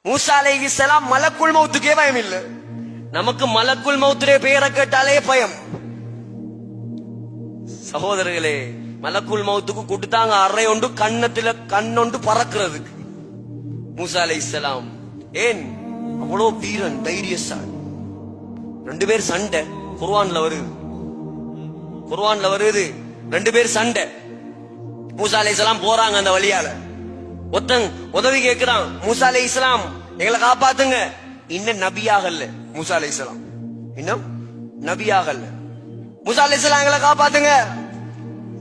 மூசா அலைஹிஸ்ஸலாம் மலக்குல் மௌத்துக்கே பயம் இல்லை. நமக்கு மலக்குல் மௌத்துடைய பெயரை கேட்டாலே பயம். சகோதரர்களே, மலக்குல் மௌத்துக்கு கொடுத்தாங்க அறை ஒன்று கண்ணத்துல கண்ணொண்டு பறக்கிறதுக்கு. மூசா அலைஹிஸ்ஸலாம் ஏன் அவ்வளோ வீரன் தைரியசாலி. 2 பேர் சண்டை குர்ஆன்ல வருது. 2 பேர் சண்டை. மூசா அலைஹிஸ்ஸலாம் போறாங்க அந்த வழியால. ஒருத்தன் உதவி கேட்கிறான், மூசா அலைஹிஸ்ஸலாம் எங்களை காப்பாத்துங்க. இன்னும் நபியாகல்ல மூசா அலைஹிஸ்ஸலாம், இன்னும் நபியாகல்ல. மூசா அலைஹிஸ்ஸலாம் எங்களை காப்பாத்துங்க.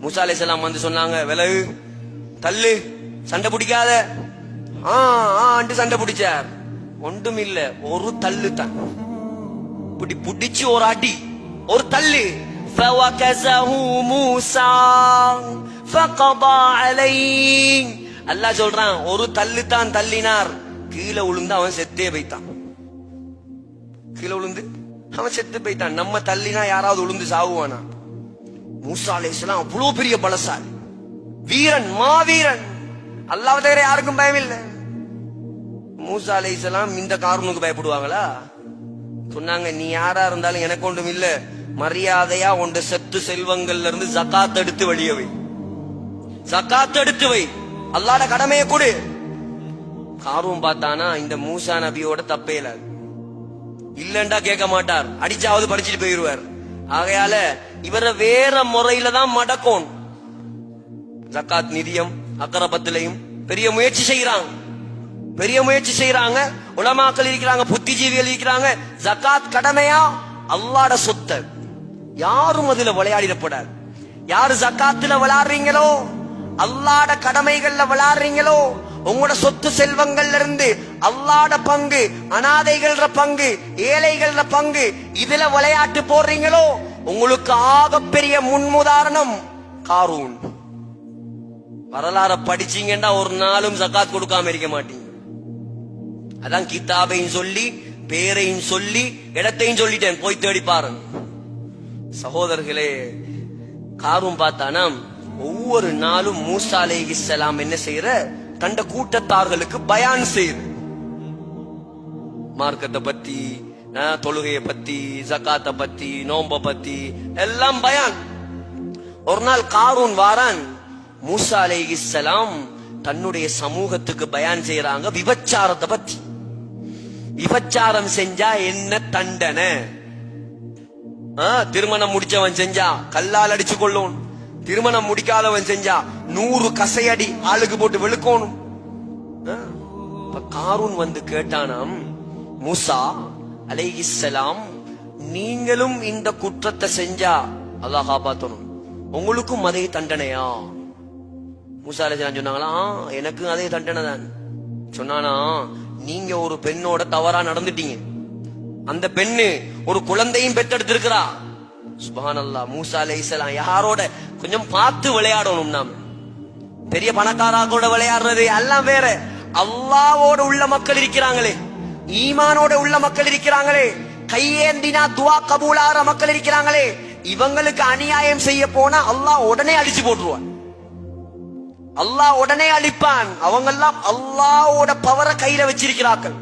மூசா அலைஹிஸ்ஸலாம் வந்து சொன்னாங்க, விலகு, தள்ளு, சண்டை பிடிக்காத. சண்டை பிடிச்சார். ஒன்றும் இல்ல, ஒரு தள்ளு தான். பிடிச்சு ஒரு அடி, ஒரு தள்ளு. فَوَكَزَهُ مُوسَى فَقَضَى عَلَيْهِ. அல்லாஹ் சொல்றான், ஒரு தள்ளு தான் தள்ளினார். கீழே விழுந்து அவன் செத்தே போய்த்தான். கீழே விழுந்து அவன் செத்து போய்த்தான். நம்ம தள்ளினா யாராவது விழுந்து சாவுவானா? மூசா அலைஹிஸ்ஸலாம் அவ்வளவு பெரிய பலசாலி, வீரன், மாவீரன். அல்லாஹ் தவிர யாருக்கும் பயம் இல்லை. மூசா அலைஹிஸ்ஸலாம் இந்த காரூனுக்கு பயப்படுவாங்களா? சொன்னாங்க, நீ யாரா இருந்தாலும் எனக்கு ஒன்றும் இல்ல, மரியாதையா உண்ட செத்து செல்வங்கள்ல இருந்து ஜகாத் எடுத்து வெளியவை, ஜகாத் எடுத்து வை, அல்லாஹ்ட கடமையை கொடு. காரூன் பார்த்தானா இந்த மூசா நபியோட தப்பே இல்லண்டா கேட்க மாட்டார், அடிச்சாவது படிச்சுட்டு போயிருவார். ஆகையால இவரை வேற முறையில தான் மடக்கும். ஜகாத் நிதியம் அக்கரபத்திலையும் பெரிய முயற்சி செய்யறாங்க. உலமாக்கள் இருக்கிறாங்க, புத்திஜீவிகள் இருக்கிறாங்க. ஜகாத் கடமையா? அல்லாஹ்ட சொத்து, யாரும் அதுல விளையாடிடப்படாது. யாரு ஜகாத்துல விளையாடுறீங்களோ, அல்லாஹ்ட கடமைகள்ல விளையாடுறீங்களோ, உங்களோட சொத்து செல்வங்கள்ல இருந்து அல்லாஹ்ட பங்கு, அனாதைகள பங்கு, ஏழைகள பங்கு, இதுல விளையாட்டு போடுறீங்களோ, உங்களுக்கு ஆகப்பெரிய முன்முதாரணம் காரூன். வரலாற படிச்சீங்கன்னா ஒரு நாளும் ஜகாத் கொடுக்காம இருக்க மாட்டீங்க. அதான் கிதாபையும் சொல்லி, பேரையும் சொல்லி, இடத்தையும் சொல்லிட்டேன், போய் தேடி பாருங்க. சகோதரர்களே, காரூன் பார்த்தானா ஒவ்வொரு நாளும் மூசா அலைஹிஸ்ஸலாம் என்ன செய்யற, தண்ட கூட்டத்தார்களுக்கு பயான் செய்யுது. மார்க்கத்தை பத்தி, தொழுகையை பத்தி, ஜகாத்தை பத்தி, நோம்ப பத்தி எல்லாம் பயான். ஒரு நாள் காரூன் வாரான். மூசா அலைஹிஸ்ஸலாம் தன்னுடைய சமூகத்துக்கு பயான் செய்யறாங்க விபச்சாரத்தை பத்தி. விபச்சாரம் செஞ்சா என்ன தண்டனை? திருமணம் முடிச்சவன் செஞ்சா கல்லால் அடிச்சு கொள்ளணும், திருமணம் முடிக்காதவன் செஞ்சா 100 கசையடி ஆளுக்கு போட்டு வெளுக்கணும். காரூன் வந்து கேட்டானாம், மூசா அலைஹிஸ்ஸலாம் நீங்களும் இந்த குற்றத்தை செஞ்சா அல்லாஹ் காப்பாத்தணும், உங்களுக்கும் அதே தண்டனையா? மூசா அலைஹிஸ்ஸலாம் சொன்னாங்களா, எனக்கு அதே தண்டனை தான். சொன்னானா, நீங்க ஒரு பெண்ணோட தவறா நடந்துட்டீங்க, அந்த பெண்ணு ஒரு குழந்தையும் பெற்றெடுத்திருக்கிறா. சுப்ஹானல்லாஹ். மூசா அலைஹிஸ்ஸலாம் யாரோட கொஞ்சம் பார்த்து விளையாடணும். நாம் பெரிய பணக்காராவோட விளையாடுறது எல்லாம் வேற. அல்லாஹ்வோட உள்ள மக்கள் இருக்கிறாங்களே, ஈமானோட உள்ள மக்கள் இருக்கிறாங்களே, கையேந்தினா துஆ கபூலாற மக்கள் இருக்கிறாங்களே, இவங்களுக்கு அநியாயம் செய்ய போனா அல்லாஹ் உடனே அடிச்சு போட்டுருவான். அல்லாஹ் உடனே அழிப்பான். அவங்க எல்லாம் அல்லாஹ்வோட பவரை கையில வச்சிருக்கிறார்கள்,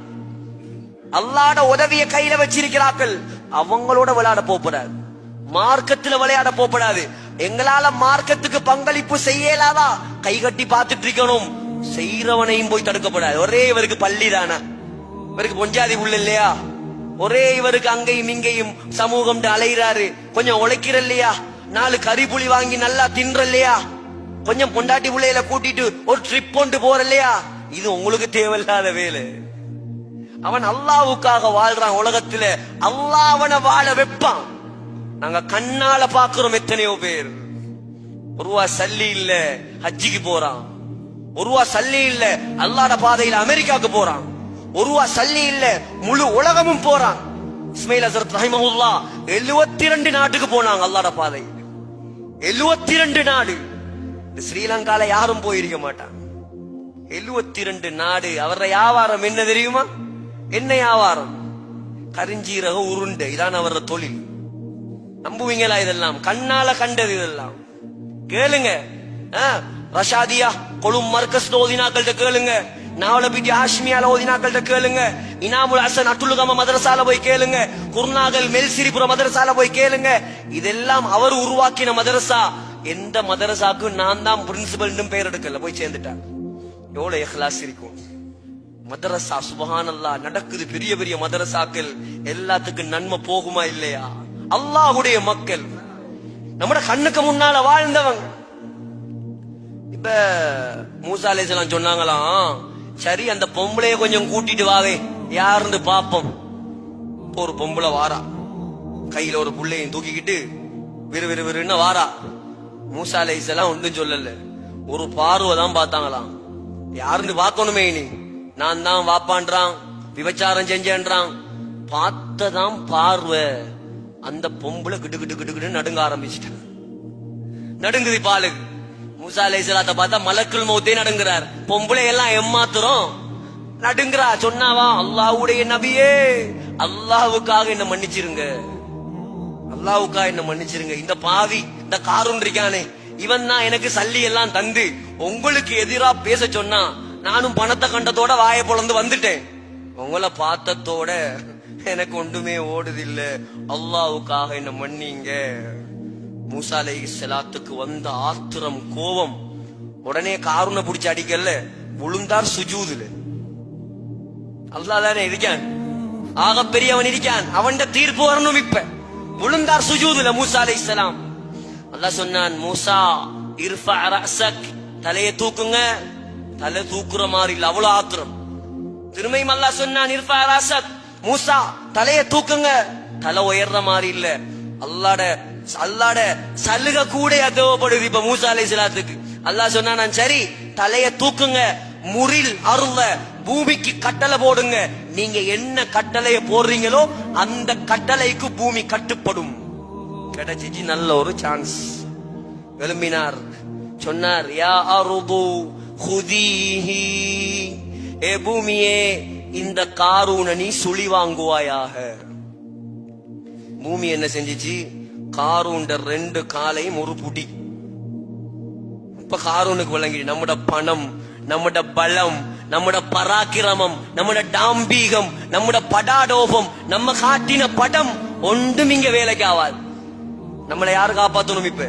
அல்லாஹ்வோட உதவிய கையில வச்சிருக்கிறார்கள். அவங்களோட விளையாட போகப்படாது, மார்க்கத்துல விளையாட போகப்படாது. எங்களால மார்க்கத்துக்கு பங்களிப்பு செய்யலாதா, கை கட்டி பார்த்துட்டு இருக்கணும். செய்யறவனையும் போய் தடுக்கப்படாது. ஒரே இவருக்கு பள்ளி தானா, இவருக்கு பொஞ்சாதி உள்ள இல்லையா, ஒரே இவருக்கு அங்கேயும் இங்கேயும் சமூகம் அலைகிறாரு, கொஞ்சம் உழைக்கிற இல்லையா, 4 கறி புளி வாங்கி நல்லா தின்ற இல்லையா, கொஞ்சம் பொண்டாட்டி பிள்ளையில கூட்டிட்டு ஒரு ட்ரிப் கொண்டு போற இல்லையா, இது உங்களுக்கு தேவையில்லாத வேலை. அவன் அல்லாஹ்வுக்காக வாழ்றான். உலகத்துல அல்லாஹ் அவனை வாழ வைப்பான். நாங்க கண்ணால பாக்குறோம் எத்தனையோ பேர் 1 ரூபா சல்லி இல்ல ஹஜ்ஜிக்கு போறான், 1 ரூபா சல்லி இல்ல அல்லாஹ்ட பாதையில அமெரிக்காவுக்கு போறான், 1 ரூபா சல்லி இல்ல முழு உலகமும் போறான். இஸ்மாயில் ஹஸரத் ரஹிமஹுல்லாஹ் 72 நாட்டுக்கு போனாங்க அல்லாஹ்ட பாதையில். 72 நாடு. ஸ்ரீலங்கால யாரும் போயிருக்க மாட்டான். 72 நாடு. அவர வியாபாரம் என்ன தெரியுமா? என்ன வியாபாரம்? கரிஞ்சீரக உருண்டை. இதான் அவர தொழில். நம்புவீங்களா? இதெல்லாம் கண்ணால கண்டது. இதெல்லாம் கேளுங்க. ரஷாதியா கொழும் மர்கஸ் தோதினாக்கள்கிட்ட கேளுங்க. நாவலபிட்டி ஆஷ்மியால ஓதினாக்கள்கிட்ட கேளுங்க, இனாமுல் ஹசன் அட்டுலுகம மதரசால போய் கேளுங்க, குர்நாகல் மெல்சிரிபுர மதரசால போய் கேளுங்க. இதெல்லாம் அவர் உருவாக்கின மதரசா. எந்த மதரசாக்கு நான் தான் பிரின்சிபல் பெயர் எடுக்கல, போய் சேர்ந்துட்டார். எவ்வளவு இஹ்லாஸ் இருக்கும். மதரசா சுபஹானல்லாஹ் நடக்குது. பெரிய பெரிய மதரசாக்கள் எல்லாத்துக்கும் நன்மை போகுமா இல்லையா? அல்லாஹ்வுடைய மக்கள் நம்மட கண்ணுக்கு முன்னால வாழ்ந்தவங்க. இப்ப மூசா அலைஹிஸ்ஸலாம் சொன்னாங்களாம், சரி அந்த பொம்பளைய கொஞ்சம் கூட்டிட்டு வாவே, யாருன்னு பாப்போம். ஒரு பொம்பளை வாரா, கையில ஒரு புள்ளையும் தூக்கிக்கிட்டு விறுவிறுன்னு வாரா. மூசா அலைஹிஸ்ஸலாம் ஒன்றும் சொல்லல, ஒரு பார்வை தான் பார்த்தாங்களாம். யாருன்னு பார்க்கணுமே, நீ நான் தான் வாப்பான்றான், விபச்சாரம் செஞ்சேன்றான். பார்த்ததான் பார்வை. அந்த பொம்பளை கிட்டு கிட்டு கிட்டு கிட்டு நடுங்க ஆரம்பிச்சுட்டான். நடுங்குது பாலு. மூசா அலைஹிஸ்ஸலாத்தை பார்த்தா மலக்குல் மௌத்தே நடுங்குறார். பொம்பளை எல்லாம் ஏமாத்துறோம், நடுங்குறா. சொன்னாவா, அல்லாஹ்வுடைய நபியே, அல்லாஹ்வுக்காக என்ன மன்னிச்சிருங்க, அல்லாஹ்வுக்காக என்ன மன்னிச்சிருங்க. இந்த பாவி, இந்த காரூன் இருக்கானே, இவன் தான் எனக்கு சல்லி எல்லாம் தந்து உங்களுக்கு எதிரா பேச சொன்னா, நானும் பணத்தை கண்டதோட வாயை பொளந்து வந்துட்டேன். உங்களை பார்த்ததோட எனக்கு ஒன்றுமே ஓடுதில்ல, அல்லாஹ்வுக்காக என்ன மன்னிங்க. மூசா அலைஹிஸ்ஸலாத்துக்கு வந்த ஆத்திரம், கோபம். உடனே காரூனை பிடிச்சி அடிக்கல, விழுந்தார் சுஜூதுல. அல்லாஹ் தானே இருக்கான், ஆக பெரியவன் இருக்கான், அவன் தீர்ப்பு வரணும். இப்ப விழுந்தார் சுஜூதுல மூசா அலைஹிஸ்ஸலாம். அல்லாஹ் சொன்னான், மூசா இர்ஃபா ரஅஸக், தலையை தூக்குங்க. தலை தூக்குற மாதிரி இல்ல, அவ்வளவு ஆத்திரம். திரும்பியும் அல்லாஹ் சொன்னான், இர்ஃபா ரஅஸக், மூசா தலையை தூக்குங்க. தலை உயர்ற மாதிரி இல்ல, அல்லாஹ்ட சலுகை கூட தேவைப்படுது இப்ப மூசா அலைஹிஸ்ஸலாத்துக்கு. அல்லாஹ் சொன்னான், சரி தலையை தூக்குங்க, முரில் அருள பூமிக்கு கட்டளை போடுங்க. நீங்க என்ன கட்டளைய போடுறீங்களோ அந்த கட்டளைக்கு பூமி கட்டுப்படும். கிடைச்சிச்சு நல்ல ஒரு சான்ஸ். எழும்பினார், சொன்னார், யா அருது ஹுதீஹி, ஏ பூமியே, இந்த காரூனை நீ சுழி வாங்குவாயாக. பூமி என்ன செஞ்சிச்சு, காரூண்ட 2 காலையும் ஒரு புடி. இப்ப காரூனுக்கு விளங்கிடு, நம்மட பணம், நம்மட பலம், நம்மட பராக்கிரமம், நம்மட டாம்பீகம், நம்மட படாடோபம், நம்ம காட்டின படம் ஒன்றும் இங்க வேலைக்கு ஆவாது. நம்மளை யாரு காப்பாத்தணும்? இப்ப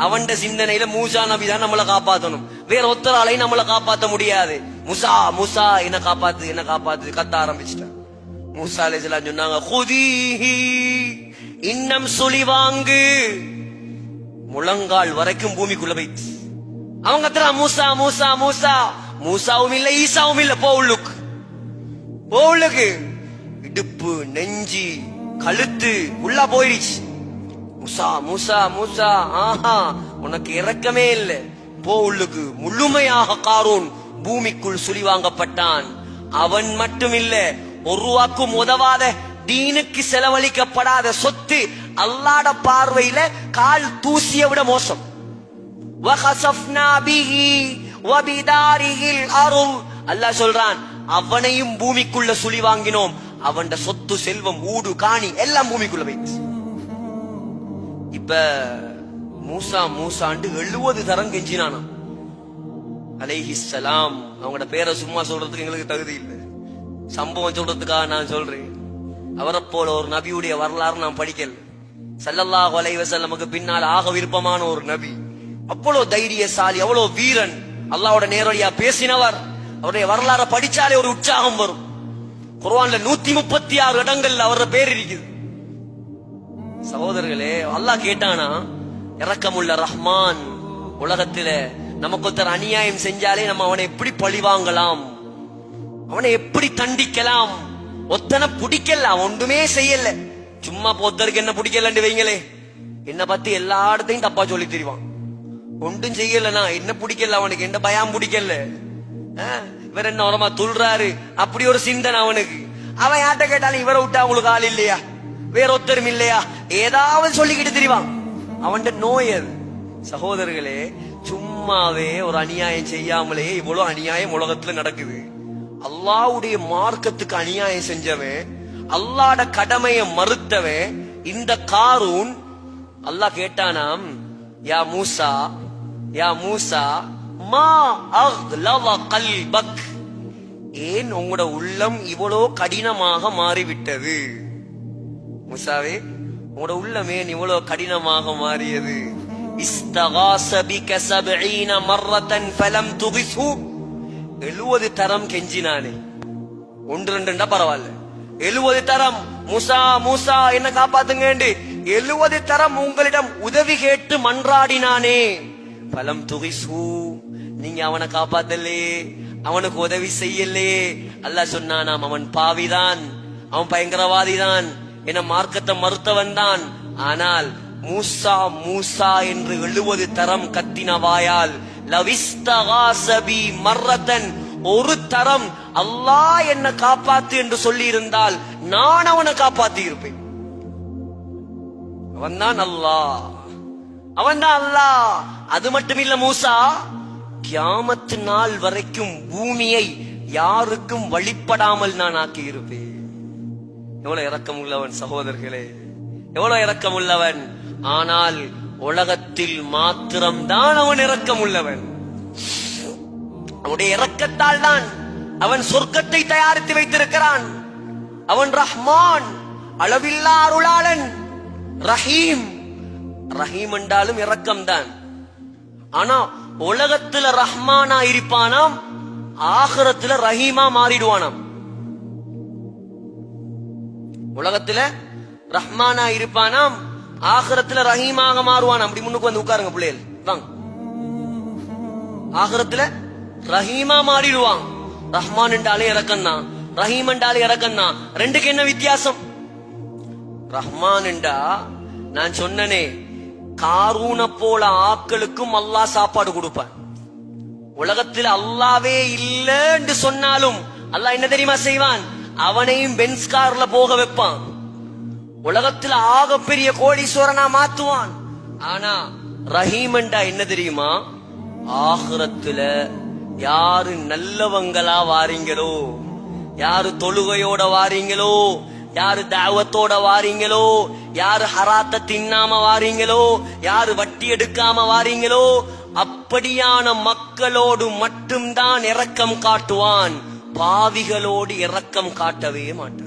அவன் சிந்தனையில மூசா நபி தான் நம்மளை காப்பாத்தணும், வேற ஒத்தராலையும் நம்மளை காப்பாத்த முடியாது. முசா முசா என்ன காப்பாத்து, என்ன காப்பாத்து கத்த ஆரம்பிச்சிட்டான். மூசா அலைஹிஸ்ஸலாம் சொன்னாங்க, குதீஹி, இன்னம் சுழி வாங்கு. முழங்கால் வரைக்கும் பூமிக்குள்ள போயிடுச்சு. அவங்க கத்துறா, மூசா மூசா மூசா. மூசாவும் இல்ல, ஈசாவும் இல்ல, போ உள்ளுக்கு, போ உள்ளுக்கு. இடுப்பு, நெஞ்சி, கழுத்து உள்ளா போயிடுச்சு. மூசா மூசா மூசா, ஆஹா உனக்கு இரக்கமே இல்ல, போ உள்ளுக்கு. முழுமையாக காரூன் பூமிக்குள் சுழி வாங்கப்பட்டான். அவன் மட்டும் இல்ல, ஒரு வாக்கும் உதவாத, தீனுக்கு செலவழிக்கப்படாத சொத்து அல்லாஹ்வுடைய பார்வையில கால் தூசியை விட மோசம். வகஸஃப்னா பிஹி வபிதாரிஹில் அர்த், அல்லாஹ் சொல்றான், அவனையும் பூமிக்குள்ள சுழி வாங்கினோம். அவன் சொத்து, செல்வம், ஊடு, காணி எல்லாம் பூமிக்குள்ள போயிடுச்சு. இப்ப மூசா மூசாண்டு 70 தரம் கெஞ்சினானா அலைஹிஸ்ஸலாம். அவங்களோட பேரை சும்மா சொல்றதுக்கு எங்களுக்கு தகுதி இல்லை, சம்பவம் சொல்றதுக்காக நான் சொல்றேன். அவரை போல ஒரு நபியுடைய வரலாறு நான் படிக்கல. ஸல்லல்லாஹு அலைஹி வஸல்லமுக்கு பின்னால் ஆக விருப்பமான ஒரு நபி, அவ்வளவு தைரியசாலி, அவ்வளவு வீரன், அல்லாஹ்வோட நேரடியா பேசினவர். அவருடைய வரலாறை படிச்சாலே ஒரு உற்சாகம் வரும். குர்ஆன்ல 136 இடங்கள்ல அவரோட பேர் இருக்குது. சகோதரர்களே, அல்லாஹ் கேட்டானா, இரக்கமுள்ள ரஹ்மான், உலகத்தில நமக்கு ஒருத்தர் அநியாயம் செஞ்சாலே நம்ம அவனை எப்படி பழி வாங்கலாம், அவனை எப்படி தண்டிக்கலாம். ஒத்தனை பிடிக்கல, ஒன்றுமே செய்யல, சும்மா பொத்தருக்கு என்ன பிடிக்கலன்னு வைங்களே, என்ன பத்தி எல்லா இடத்தையும் தப்பா சொல்லி தெரிவான். ஒன்றும் செய்யலனா என்ன பிடிக்கல அவனுக்கு, என்ன பயம் பிடிக்கல, இவர் என்ன உரமா துள்றாரு, அப்படி ஒரு சிந்தனை அவனுக்கு. அவன் யார்ட்ட கேட்டாலும் இவரை விட்டா அவங்களுக்கு ஆள் இல்லையா, வேற ஒத்தரும் இல்லையா, ஏதாவது சொல்லிக்கிட்டு தெரிவான். அவன் நோய் அது. சகோதரர்களே, சும்மாவே ஒரு அநியாயம் செய்யாமலே இவ்வளவு அநியாயம் உலகத்துல நடக்குது. அல்லாஹ்வுடைய மார்க்கத்துக்கு அநியாயம் செஞ்சவன், அல்லாஹ்ட கடமையை மறுத்தவன் இந்த காரூன். அல்லாஹ் கேட்டானாம், யா மூசா, யா மூசா, மா அக்லவ கல்பக், ஏன் உங்களோட உள்ளம் இவ்வளோ கடினமாக மாறிவிட்டது? மூசாவே, உங்களோட உள்ளம் ஏன் இவ்வளவு கடினமாக மாறியது? இஸ்தகாஸ பிக 70 மர்ரத்தன் ஃபலம் துகிஸு. 70 தரம் கெஞ்சினானே, ஒன்று ரெண்டுண்டா பரவாயில்ல, 70 தரம் மூசா மூசா என்ன காப்பாத்துங்க 70 தரம் உங்களிடம் உதவி கேட்டு மன்றாடினானே. பலம் துகிசு, நீங்க அவனை காப்பாத்தலே, அவனுக்கு உதவி செய்யலே. அல்லாஹ் சொன்னானாம், அவன் பாவிதான், அவன் பயங்கரவாதிதான், என மார்க்கத்தை மறுத்தவன் தான். ஆனால் மூசா மூசா என்று 70 தரம் கத்தின வாயால் லவிஸ்தகாஸபி மர்ரத்தன், ஒரு தரம் அல்லாஹ் என்ன காப்பாத்து என்று சொல்லி இருந்தால் நான் அவனை காப்பாத்தி இருப்பேன். அவன் தான் அல்லாஹ், அவன் தான் அல்லாஹ். அது மட்டுமில்ல, மூசா, கியாமத்து நாள் வரைக்கும் பூமியை யாருக்கும் வழிபடாமல் நான் ஆக்கி இருப்பேன். எவ்வளவு இரக்கம் உள்ளவன் சகோதரர்களே, எவ்வளவு இரக்கம் உள்ளவன். ஆனால் உலகத்தில் மாத்திரம்தான் அவன் இரக்கம் உள்ளவன். அவனுடைய இரக்கத்தால் தான் அவன் சொர்க்கத்தை தயாரித்து வைத்திருக்கிறான். அவன் ரஹ்மான், அளவில்லா அருளாளன், ரஹீம். ரஹீம் என்றாலும் இரக்கம் தான். ஆனா உலகத்துல ரஹ்மானா இருப்பானாம், ஆகிரத்துல ரஹீமா மாறிடுவானாம். உலகத்துல ரஹ்மானா இருப்பானாம், ஆகிரத்துல ரஹீமாக மாறுவானாம். அப்படி முன்னுக்கு வந்து உட்காருங்க பிள்ளைகள், வாங்க. ஆகிரத்துல ரஹீமா மாறிடுவான். ரஹ்மான் என்றாலே இறக்கம் தான், ரஹீம் என்றாலே இறக்கம் தான். ரெண்டுக்கு என்ன வித்தியாசம்? ரஹ்மான் என்றா நான் சொன்னனே, காரூன போல ஆக்களுக்கும் அல்லாஹ் சாப்பாடு கொடுப்பான். உலகத்தில் அல்லாவே இல்ல என்று சொன்னாலும் அல்லாஹ் என்ன தெரியுமா செய்வான்? அவனையும் பென்ஸ் கார்ல போக வைப்பான். உலகத்தில் ஆகப்பெரிய கோடீஸ்வரனா மாத்துவான். ஆனா ரஹீம் என்றா என்ன தெரியுமா? ஆகிரத்துல யாரு நல்லவங்களா வாரீங்களோ, யாரு தொழுகையோட வாரீங்களோ, யாரு தாவத்தோட வாரீங்களோ, யாரு ஹராத்த தின்னாம வாரீங்களோ, யாரு வட்டி எடுக்காம வாரீங்களோ, அப்படியான மக்களோடு மட்டும்தான் இரக்கம் காட்டுவான். பாவிகளோடு இரக்கம் காட்டவே மாட்டான்.